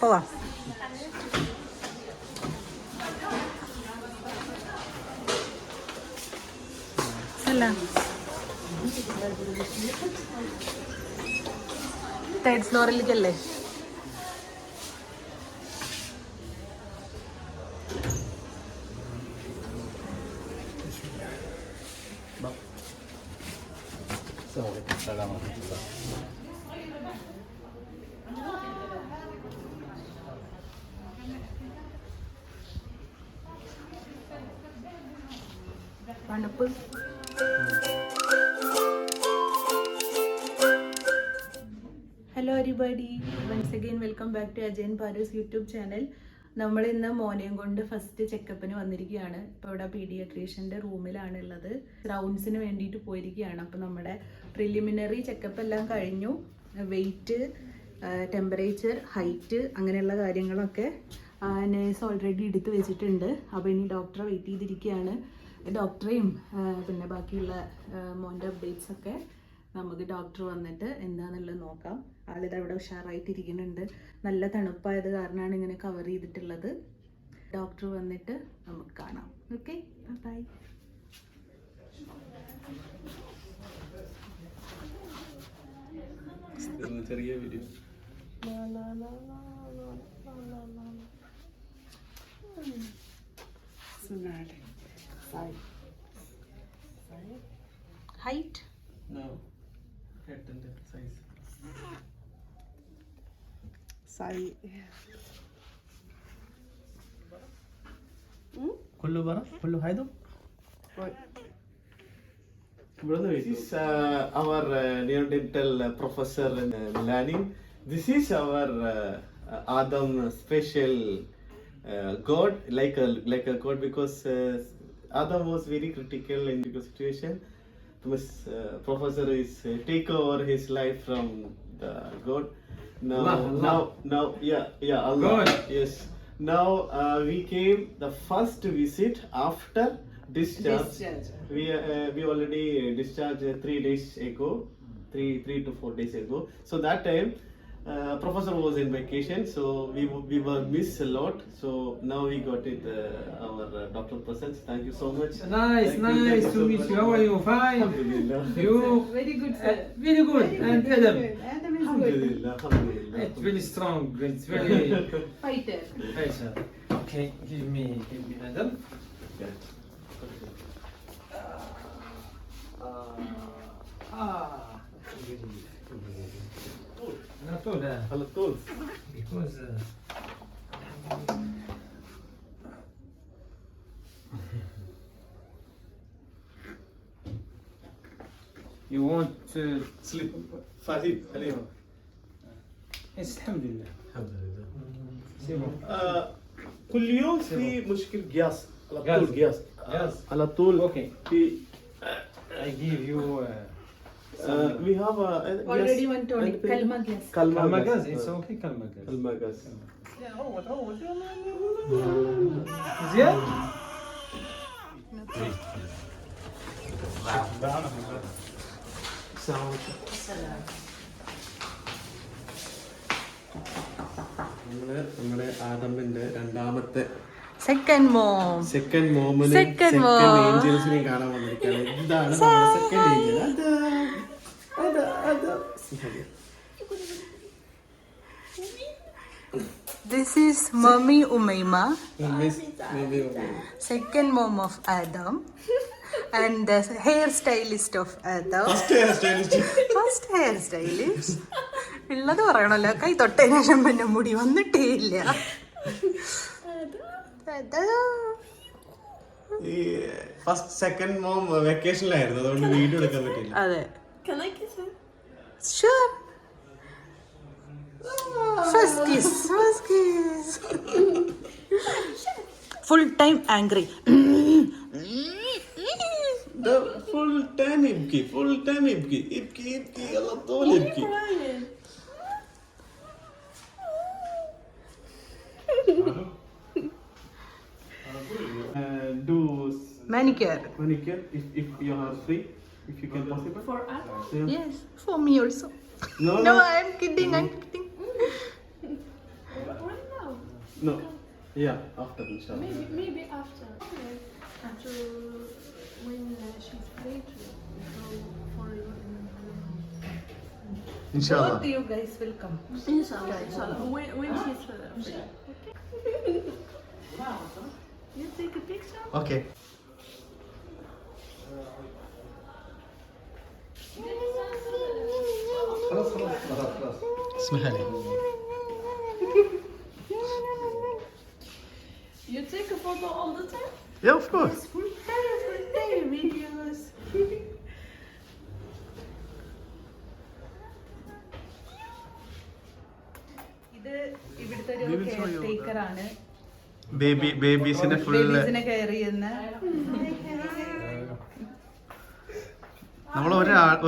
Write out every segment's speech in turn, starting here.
പോവാം. തേർഡ് ഫ്ലോറിലേക്കല്ലേ? തണുപ്പ്. Hello everybody, once again welcome back to Ajayan Paru's YouTube channel. നമ്മൾ ഇന്ന് മോനെയും കൊണ്ട് ഫസ്റ്റ് ചെക്കപ്പിന് വന്നിരിക്കുകയാണ്. ഇപ്പോൾ ഇവിടെ പീഡിയാട്രീഷ്യൻ്റെ റൂമിലാണ് ഉള്ളത്. റൗണ്ട്സിന് വേണ്ടിയിട്ട് പോയിരിക്കുകയാണ്. അപ്പോൾ നമ്മുടെ പ്രിലിമിനറി ചെക്കപ്പ് എല്ലാം കഴിഞ്ഞു. വെയിറ്റ്, ടെമ്പറേച്ചർ, ഹൈറ്റ് അങ്ങനെയുള്ള കാര്യങ്ങളൊക്കെ നേഴ്സ് ഓൾറെഡി എടുത്ത് വെച്ചിട്ടുണ്ട്. അപ്പോൾ ഇനി ഡോക്ടറെ വെയിറ്റ് ചെയ്തിരിക്കുകയാണ്. ഡോക്ടറെയും പിന്നെ ബാക്കിയുള്ള മോൻ്റെ അപ്ഡേറ്റ്സ് ഒക്കെ നമുക്ക് ഡോക്ടർ വന്നിട്ട് എന്താണെന്നുള്ളത് നോക്കാം. ആളിത് അവിടെ ഉഷാറായിട്ടിരിക്കുന്നുണ്ട്. നല്ല തണുപ്പായത് കാരണമാണ് ഇങ്ങനെ കവർ ചെയ്തിട്ടുള്ളത്. ഡോക്ടർ വന്നിട്ട് നമുക്ക് കാണാം. Okay, bye. ചെറിയ video. Height? No. Head and size. Size. كله برا كله هيدا. This is our neonatal professor Milani. This is our Adam special god, like a god, because Adam was very critical in the situation. This professor is take over his life from the God. Now, yeah, Allah. God. Yes. Now we came the first visit after discharge. We already discharged 3 days ago, 3 to 4 days ago. So that time professor was in vacation, so we were missed a lot. So now we got it, our doctor presence. Thank you so much. Nice to meet you. How are you? Fine. Alhamdulillah. You Very good, sir. very good. And Adam, Adam is good. Alhamdulillah. Alhamdulillah. it's very strong. It's very. Fighter. Hey, sir. Okay, give me Adam. Yeah. Not all that. على طول. Because you want to Sleep. فهيد خلينا. Yes, alhamdulillah. الحمد لله. C'est bon. كل يوم في مشكل قياس. على قياس. طول قياس. قياس. على طول. Okay. في I give you we have Already one tonic. Kalma gas. Kalma gas. It's okay, Kalma gas. Kalma gas. زين؟ നമ്മുടെ ആദമിന്റെ രണ്ടാമത്തെ Second mom. Second മോമിനെ Second mom. ഏഞ്ചൽസിനെ കാണാൻ വന്നിരിക്കുകയാണ്. ഇതാണ് നമ്മുടെ second angel. This is Mummy Umayma, second mom of Adam, and the hairstylist of Adam. First hairstylist. ഉള്ളത് പറയണല്ലോ, കൈ തൊട്ടതിന് ശേഷം പിന്നെ മുടി വന്നിട്ടേ ഇല്ല. ഈ ഫസ്റ്റ് സെക്കൻഡ് മോം വെക്കേഷനിലായിരുന്നു, അതുകൊണ്ട് വീഡിയോ എടുക്കാൻ പറ്റില്ല. അതെ. Sure. First kiss. Full time angry. ده فول تايم يبكي على طول يبكي. Do Manicure. if you are free, if you can possible. For us? Yeah. Yes, for me also. No, No, I'm kidding. No. Yeah, after inshallah. Maybe after. After when she's free to go for you. Inshallah. Both you guys will come. Inshallah, inshallah. When she's free. You take a picture? Okay. اسمها لي. You take a photo all the time? Yeah, of course. Full day videos. ഇത് ഇവിടുത്തെ ഒരു care taker ആണ്. ബേബീസിനെ full ബേബീസിനെ care ചെയ്യുന്ന. നമ്മൾ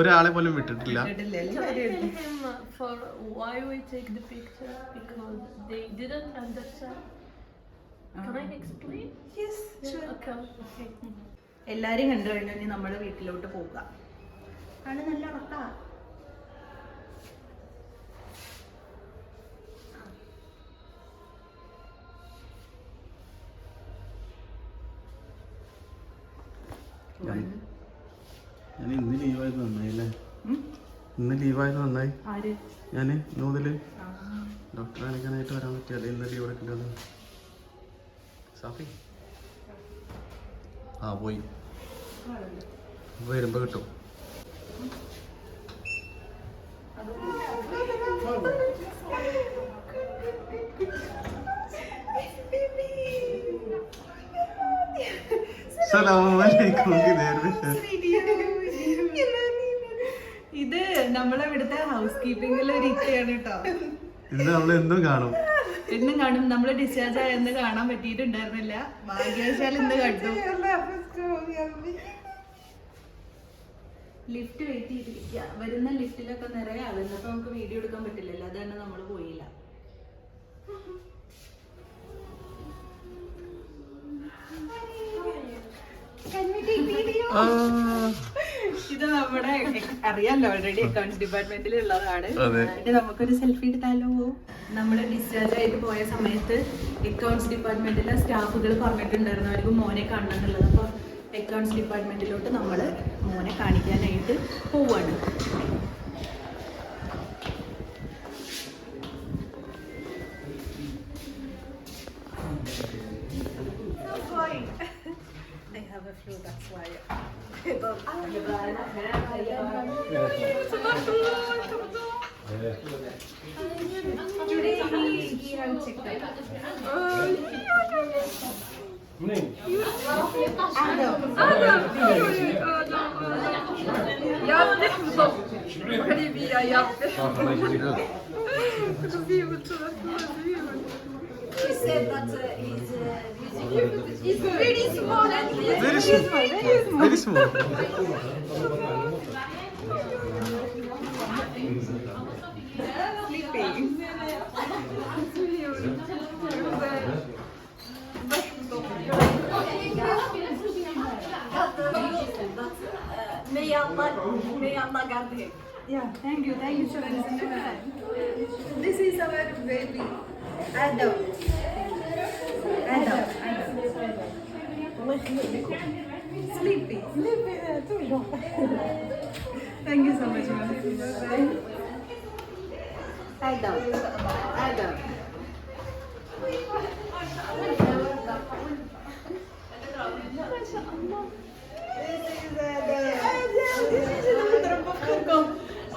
ഒരാളെ പോലും വിട്ടിട്ടില്ല. വീട്ടിലെ Tell എല്ലാവരും him for why we take the picture because they didn't understand. Can I explain? Yes, sure. Okay. Okay. എല്ലാരും കണ്ടു കഴിഞ്ഞാൽ ഇനി നമ്മുടെ വീട്ടിലോട്ട് പോവുക. ആണ് നല്ല ഉറക്കാ. ഞാൻ ഇന്ന് ലീവായത് നന്നായില്ലേ? ഉം? ഇന്ന് ലീവായത് നന്നായി. ആര്? ഞാൻ ഇന്ന് മുതല് ഡോക്ടറെ കാണിക്കാനായിട്ട് വരാൻ പറ്റിയല്ലേ? ഇന്ന് ലീവ് എടുക്കില്ല. സാഫി ആ പോയി വരുമ്പോ കിട്ടും. സലാമലൈക്കും. ഇത് നമ്മളെ ഇവിടുത്തെ ഹൗസ് കീപ്പിംഗിൽ ഒരു ഇക്കയാണ് കേട്ടോ. ഇന്ന് നമ്മൾ എന്നും കാണും. എന്നും കാണും. നമ്മള് ഡിസ്ചാർജ് ആയെന്ന് കാണാൻ പറ്റിയിട്ടുണ്ടായിരുന്നില്ല. ഭാഗ്യവശാൽ ഇന്ന് കണ്ടു. ലിഫ്റ്റ് വെയിറ്റ് ചെയ്തിരിക്കുക. വരുന്ന ലിഫ്റ്റിലൊക്കെ നിറയെ ആവുന്നു. അപ്പൊ നമുക്ക് വീഡിയോ എടുക്കാൻ പറ്റില്ലല്ലോ. അത് തന്നെ നമ്മള് പോയില്ല. ഇത് നമ്മുടെ അറിയാലോ, ഓൾറെഡി അക്കൗണ്ട്സ് ഡിപ്പാർട്ട്മെന്റിൽ ഉള്ളതാണ്. എന്നിട്ട് നമുക്കൊരു സെൽഫി എടുത്താലോ? നമ്മള് ഡിസ്ചാർജ് ആയിട്ട് പോയ സമയത്ത് അക്കൗണ്ട്സ് ഡിപ്പാർട്ട്മെന്റിലെ സ്റ്റാഫുകൾ പറഞ്ഞിട്ടുണ്ടായിരുന്നു അവർക്ക് മോനെ കാണണമെന്നുള്ളത്. അപ്പൊ അക്കൗണ്ട്സ് ഡിപ്പാർട്ട്മെന്റിലോട്ട് നമ്മള് മോനെ കാണിക്കാനായിട്ട് പോവാണ്. I have a flu, that's why. Today he had checked up. He said that he's pretty small and Very small. Very small. May Allah guard him. Yeah, thank you so much. This is our baby, Adam. Sleepy. Thank you so much, ma'am. Adam.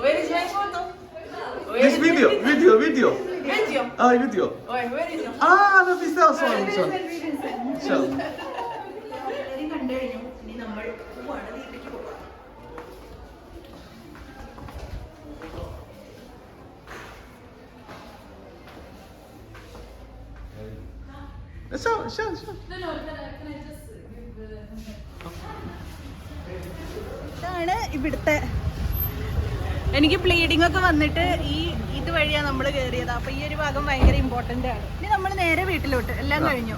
Where is my photo? This video. Video? Ah, video. Where is your Ah, no, this also. Sure. എല്ലാവരും കണ്ടു കഴിഞ്ഞു. ഇനി നമ്മൾ പോവാണ്, വീട്ടിലേക്ക് പോവാം. Sure. ഇതാണ് ഇവിടുത്തെ. എനിക്ക് ബ്ലീഡിംഗ് ഒക്കെ വന്നിട്ട് ഈ ഇതുവഴിയാണ് നമ്മൾ കയറിയത്. അപ്പൊ ഈ ഒരു ഭാഗം ഭയങ്കര ഇമ്പോർട്ടന്റ് ആണ്. ഇനി നമ്മൾ നേരെ വീട്ടിലോട്ട്. എല്ലാം കഴിഞ്ഞു.